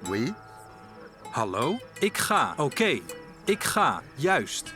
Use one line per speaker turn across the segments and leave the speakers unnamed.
Oui.
Hallo, ik ga. Oké, ik ga. Juist.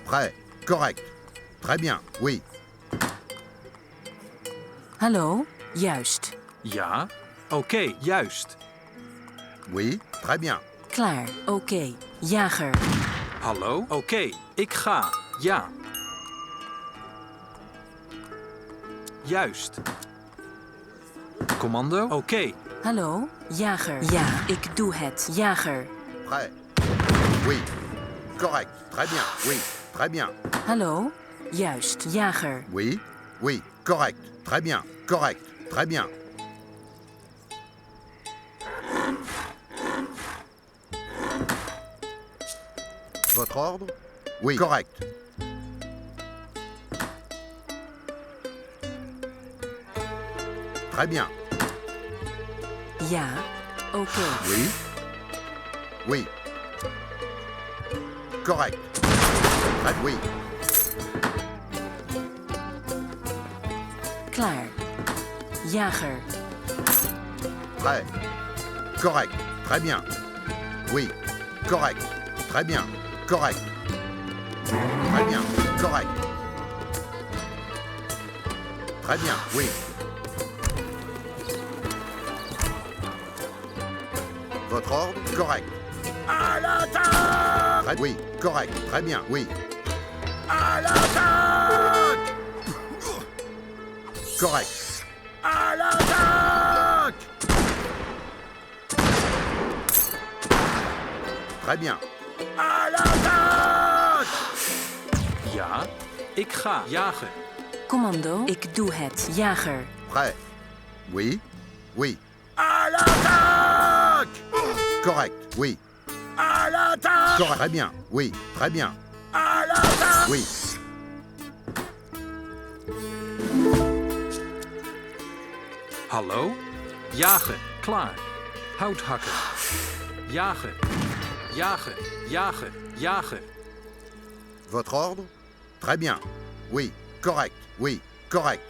Prêt. Correct. Très bien. Oui.
Hallo, juist.
Ja, oké, juist.
Oui. Très bien.
Klaar, oké. Jager.
Hallo, oké, ik ga. Ja. Juist. Commando, oké.
Hallo, jager. Ja, ik doe het. Jager.
Prêt. Oui. Correct. Très bien. Oui. Très bien.
Hallo, juist. Jager.
Oui. Oui. Correct. Très bien. Correct. Très bien. Votre ordre? Oui. Correct. Très bien.
Ja, oké.
Oui. Oui. Correct. Très oui.
Klaar. Jager.
Prêt. Correct. Très bien. Oui. Correct. Très bien. Correct. Très bien. Correct. Très bien. Oui. Votre ordre? Correct. À l'attaque! Oui. Correct. Très bien. Oui. À l'attaque! Correct. À l'attaque! Très bien. À l'attaque!
Ja, ik ga. Jagen.
Commando, ik doe het. Jager.
Prêt. Oui. Oui. À l'attaque! Correct. Oui. À l'attaque! Correct. Très bien. Oui. Très bien. À l'attaque! Oui.
Hallo, jagen. Klaar. Hout hakken. Jagen. Jagen. Jagen. Jagen.
Votre ordre? Très bien. Oui. Correct. Oui. Correct.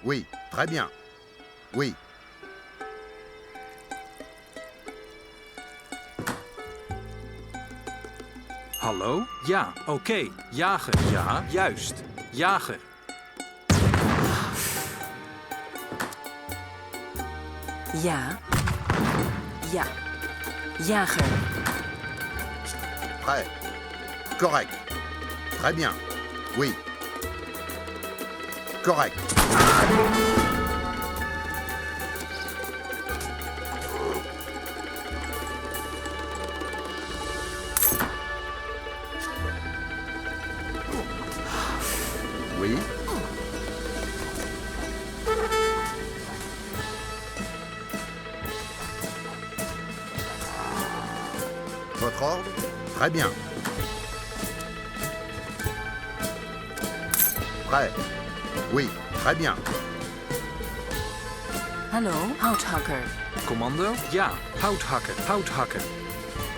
Oui. Très bien. Oui.
Hallo, ja, oké. Jagen. Ja, juist. Jagen.
Ja. Ja. Jager.
Prêt. Correct. Très bien. Oui. Correct. Oui. Votre ordre? Très bien. Prêt. Oui. Très bien.
Hallo, houthakker.
Commando? Ja, hout hakken. Hout hakken.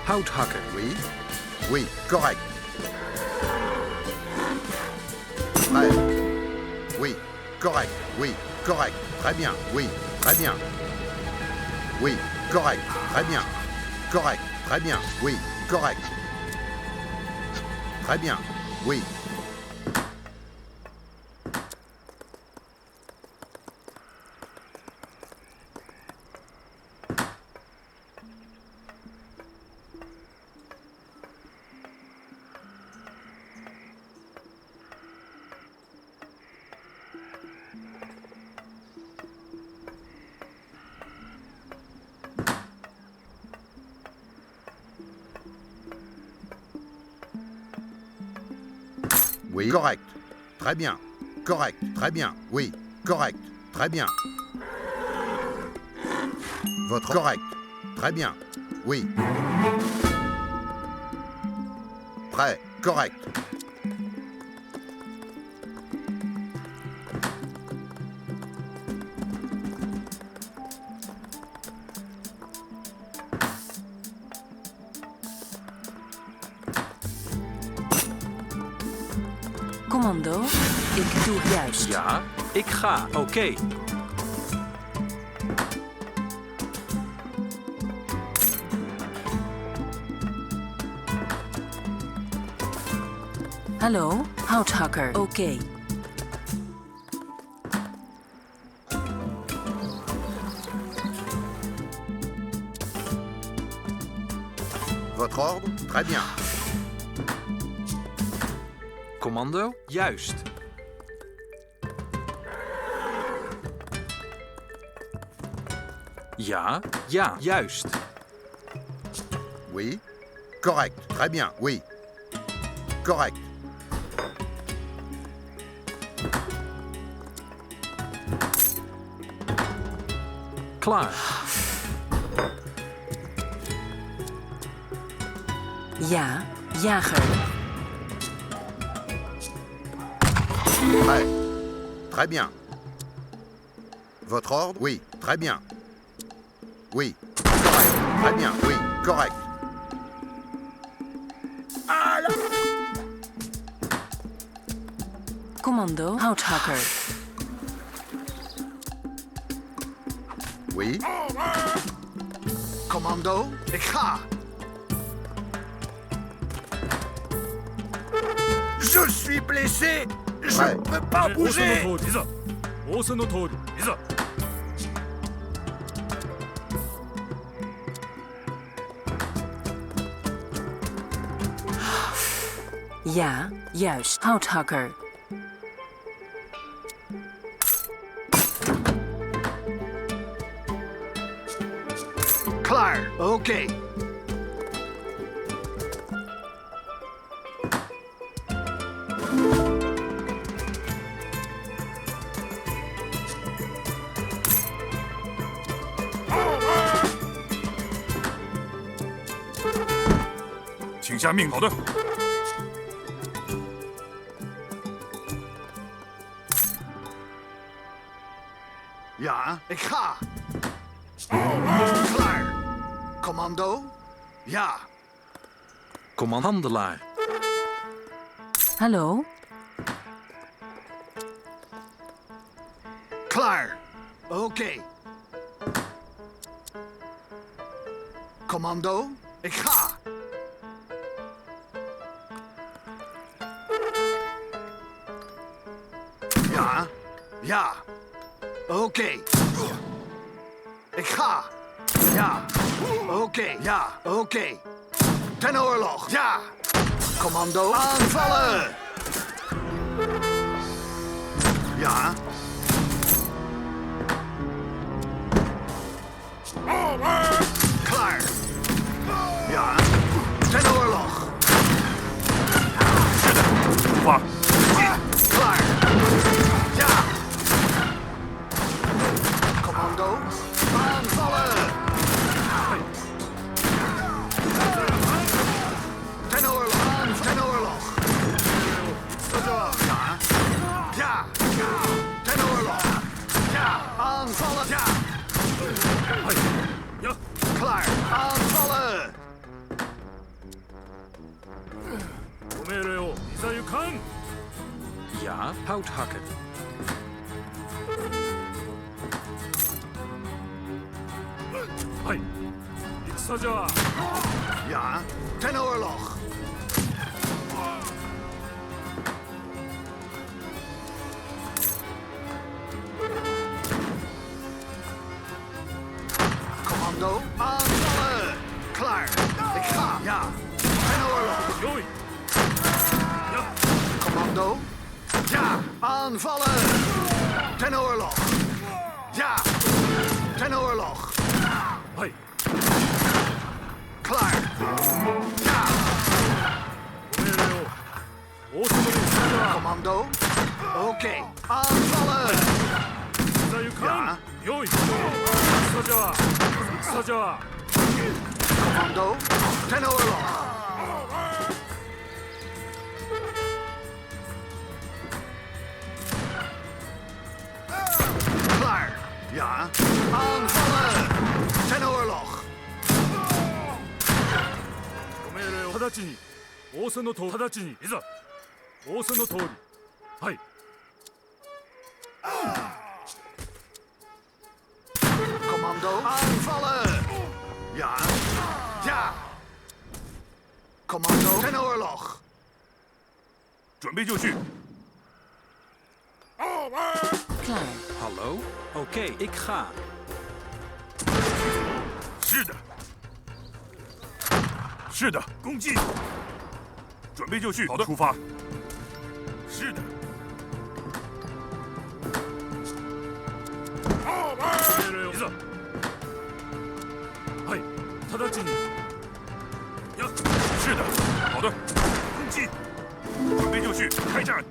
Hout hakken.
Oui. Oui. Correct. Prêt. Oui. Correct. Oui. Correct. Très bien. Oui. Très bien. Oui. Correct. Très bien. Correct. Très bien. Oui. Correct. Très bien. Oui. Oui. Correct. Très bien. Correct. Très bien. Oui. Correct. Très bien. Votre correct. Très bien. Oui. Prêt. Correct.
Commando, ik doe juist.
Ja, ik ga. Oké.
Hallo, houthakker. Oké.
Votre ordre? Très bien.
Commando, juist. Ja, ja, juist.
Oui. Correct. Très bien. Oui. Correct.
Klaar.
Ja, jager.
Prêt. Très bien. Votre ordre? Oui. Très bien. Oui. Correct. Très bien. Oui. Correct.
Commando, houthakker.
Oui.
Commando, ik ga. Je suis blessé. Je
Ouais.
ne peux pas
仰せの
bouger.
通りいざ仰せの通りいざ
Ja, juist. Houthakker.
Klaar. Oké. Ja, ik ga. Klaar. Commando? Ja.
Handelaar.
Hallo,
Klaar. Oké. Commando? Ik ga. Ja. Ja. Oké. Ik ga. Ja. Oké. Ja. Oké. Ten oorlog. Ja. Commando. Aanvallen. Ja. Klaar. Ja. Ten oorlog. Klaar. Ja. Commando. Aanvallen. Ten oorlog. Ten oorlog. Ja. Ja. Ten oorlog. Ja. Aanvallen. Ja. Klaar. Aanvallen.
ご命令をいざ行かん
Ja, houthakker.
Hai. 戦じゃ
Ja. Ten oorlog. Commando. Aanvallen. Klaar. Ik ga. Ja. Ten oorlog.
用意
Commando. Ja. Aanvallen. Ten oorlog. Ja. Ten oorlog.
はい
Klaar. Ja.
ご命令を王様の戦じゃ
Commando. Oké. Aanvallen.
いざ行かん用意戦じゃ戦じゃ
Commando. Ten oorlog. Klaar. Ja. Aanvallen. Ten oorlog.
ご命令を直ちに仰せの通り直ちにいざ仰せの通りはい
Commando. Aanvallen. Ja. Ja. Commando. Ten oorlog.
准备就绪。
Klaar.
Hallo? Oké, ik ga.
是的，是的，攻击。准备就绪。好的，出发。是的。いざ。はい、直ちに。呀，是的，好的，攻击。准备就绪，开战。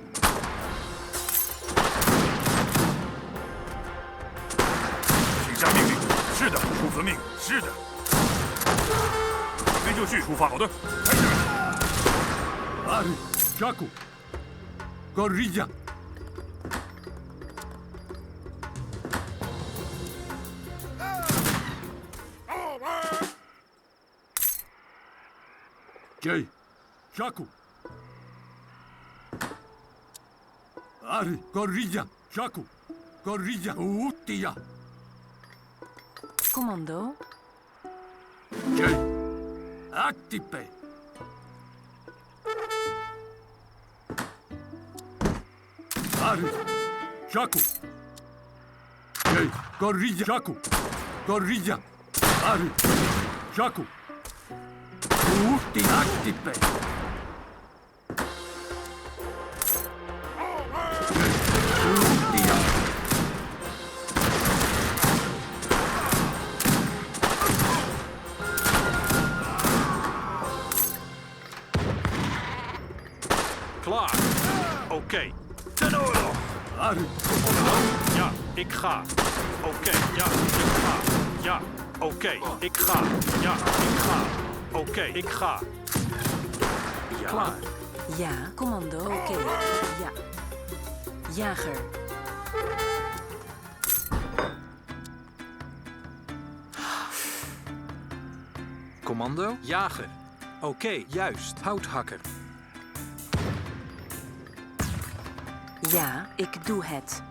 下命令，是的，出司命，是的。准备就绪，出发。好的，开始。
阿里，加古，戈里亚。J，加古。阿里，戈里亚，加古，戈里亚，乌迪亚。
Commando.
J. Active. Ari. Jaku. J. Gorilla. Jaku. Gorilla. Ari. Jaku. Uti active. Uti.
Klaar. Oké. Ten oorlog.
Ari.
Ja, ik ga. Oké, ja, ik ga. Ja, oké, ik ga. Ja, ik ga. Oké, ik ga. Ja. Klaar.
Ja, commando. Oké. Ja. Jager.
Commando? Jager. Oké, juist. Houthakker.
Ja, ik doe het.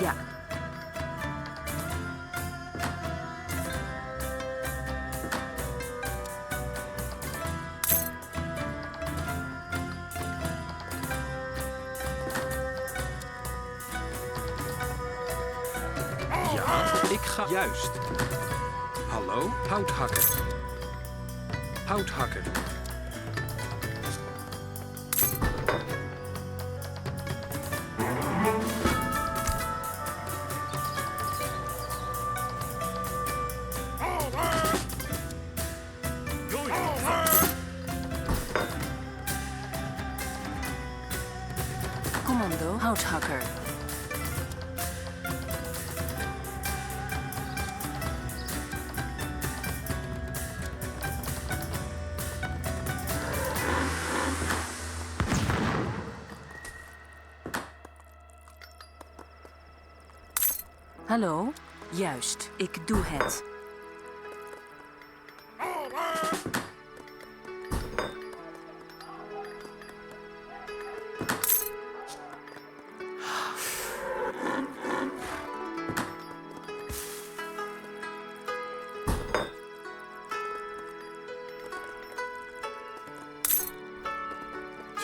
Ja.
Ja, ik ga. Juist. Hallo, houthakker. Houthakker.
Commando, houthakker. Hallo? Juist, ik doe het.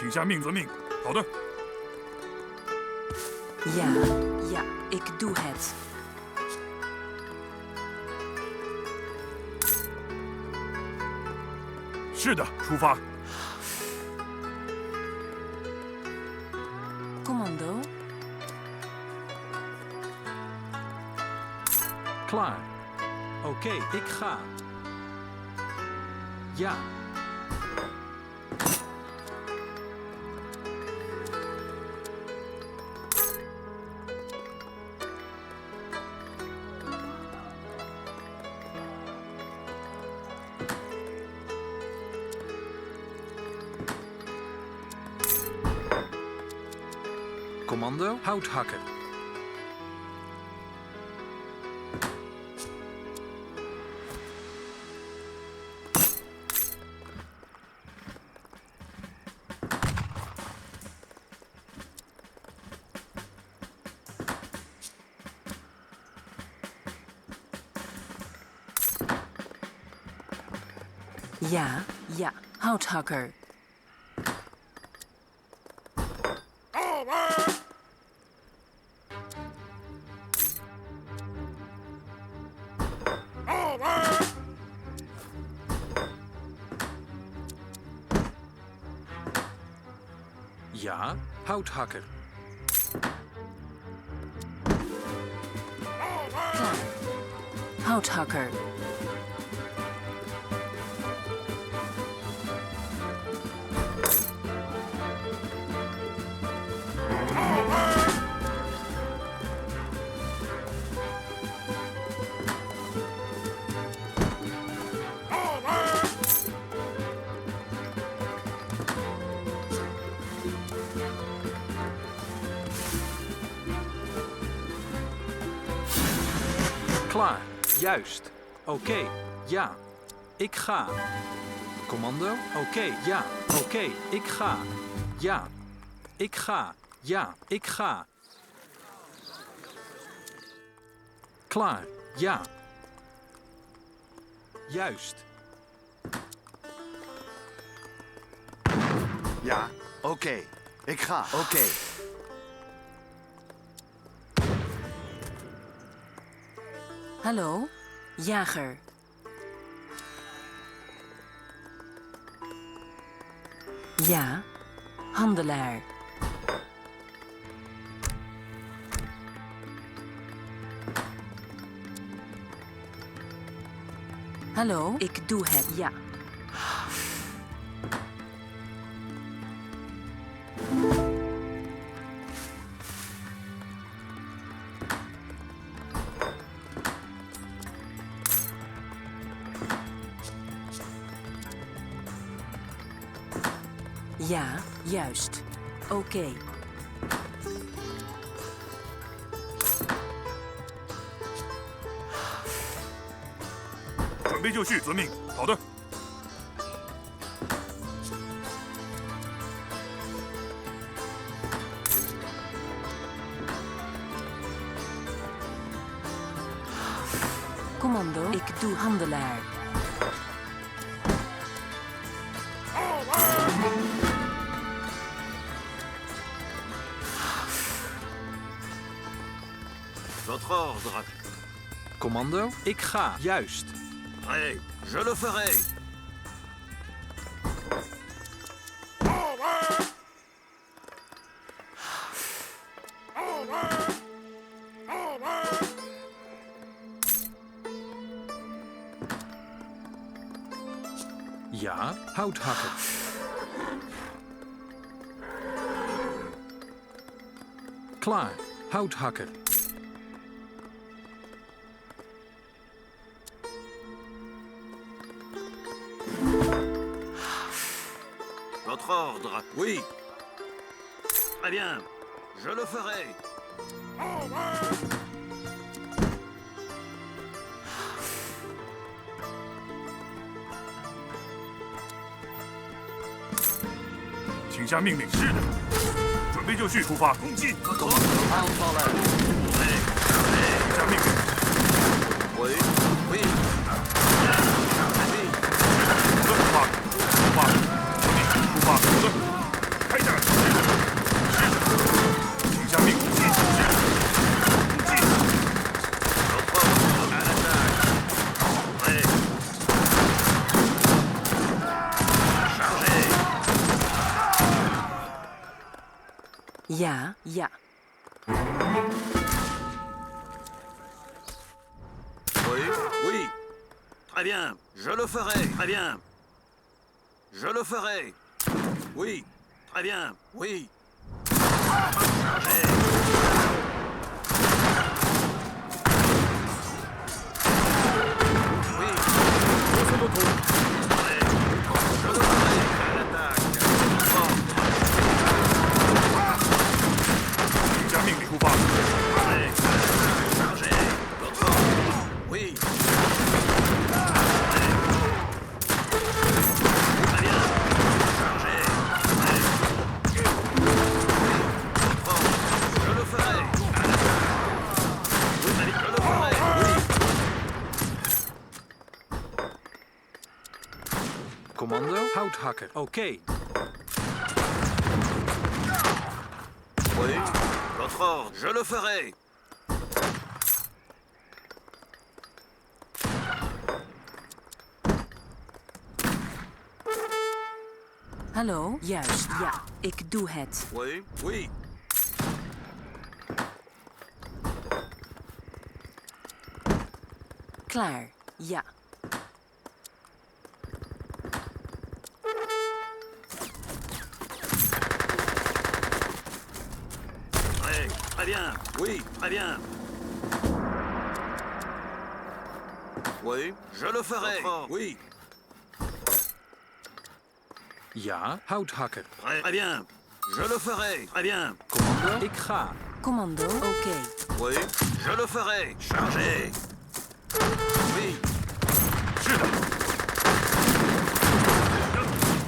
请下命则命。好的，
Ja, ja, ik doe het.
“是的，出发。
Commando.
Klaar. Oké, ik ga. Ja. Commando, houthakker.
Ja, ja, houthakker.
Ja, houthakker.
Klaar. Houthakker.
Klaar. Juist. Oké. Ja. Ik ga. Commando. Oké. Ja. Oké. Ik ga. Ja. Ik ga. Ja. Ik ga. Klaar. Ja. Juist.
Ja, oké. Ik ga, oké.
Hallo? Jager. Ja. Handelaar. Hallo? Ik doe het, ja. Ja, juist. Oké.
准备就绪，遵命。好的。
Commando, ik doe handelaar.
Votre ordre.
Commando. Ik ga. Juist.
Prêt, je le ferai.
Ja, houthakker. Klaar. Houthakker.
Votre ordre. Oui. Très bien, je le ferai.
“请下命令。”“是的。”“准备就绪，出发，攻击！”
Aanvallen. Oui,
请下命令。
oui, oui.
好的，出发，遵命，出发。好的，开战。是的，请下命令。攻击！是的，攻击！
Votre ordre, à l'attaque. Prêt. Chargez.
Ja, ja.
Oui, oui. Très bien, je le ferai. Très bien. Je le ferai. Oui, très bien. Oui. Chargez. Oui. Prêt. Je le ferai. À l'attaque. Ordre.
请下命令，出发。
Prêt. Chargez. Votre ordre. Oui. Prêt. Très bien. Chargez. Prêt. Oui. Votre ordre. Je le ferai. À l'attaque. Oui, très bien. Je le ferai. Oui.
Commando. Houthakker. Oké.
Oui. Votre ordre. Je le ferai.
Hallo? Juist, ja. Ik doe het.
Oui, oui.
Klaar, ja.
Prêt. Très bien. Oui, très bien. Oui, je le ferai. Oui,
Ja, houthakker.
très bien. Je le ferai. Très bien.
Commando, ik ga.
Commando, oké.
Oui, je le ferai. Chargez. Oui,
是的，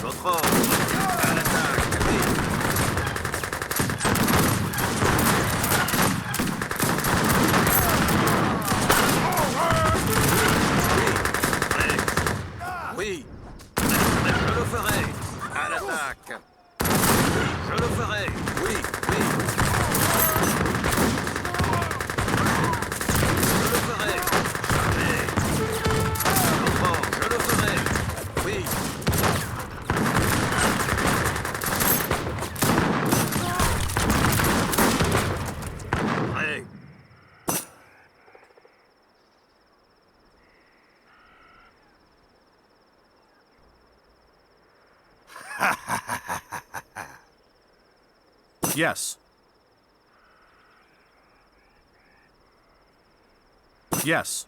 votre ordre. À l'attaque. Oui. Prêt. Oui, je le ferai. À l'attaque. Je le ferai. Oui, oui. Je le ferai. Chargez. Votre ordre. Je le ferai. Oui. Prêt.
Yes. Yes.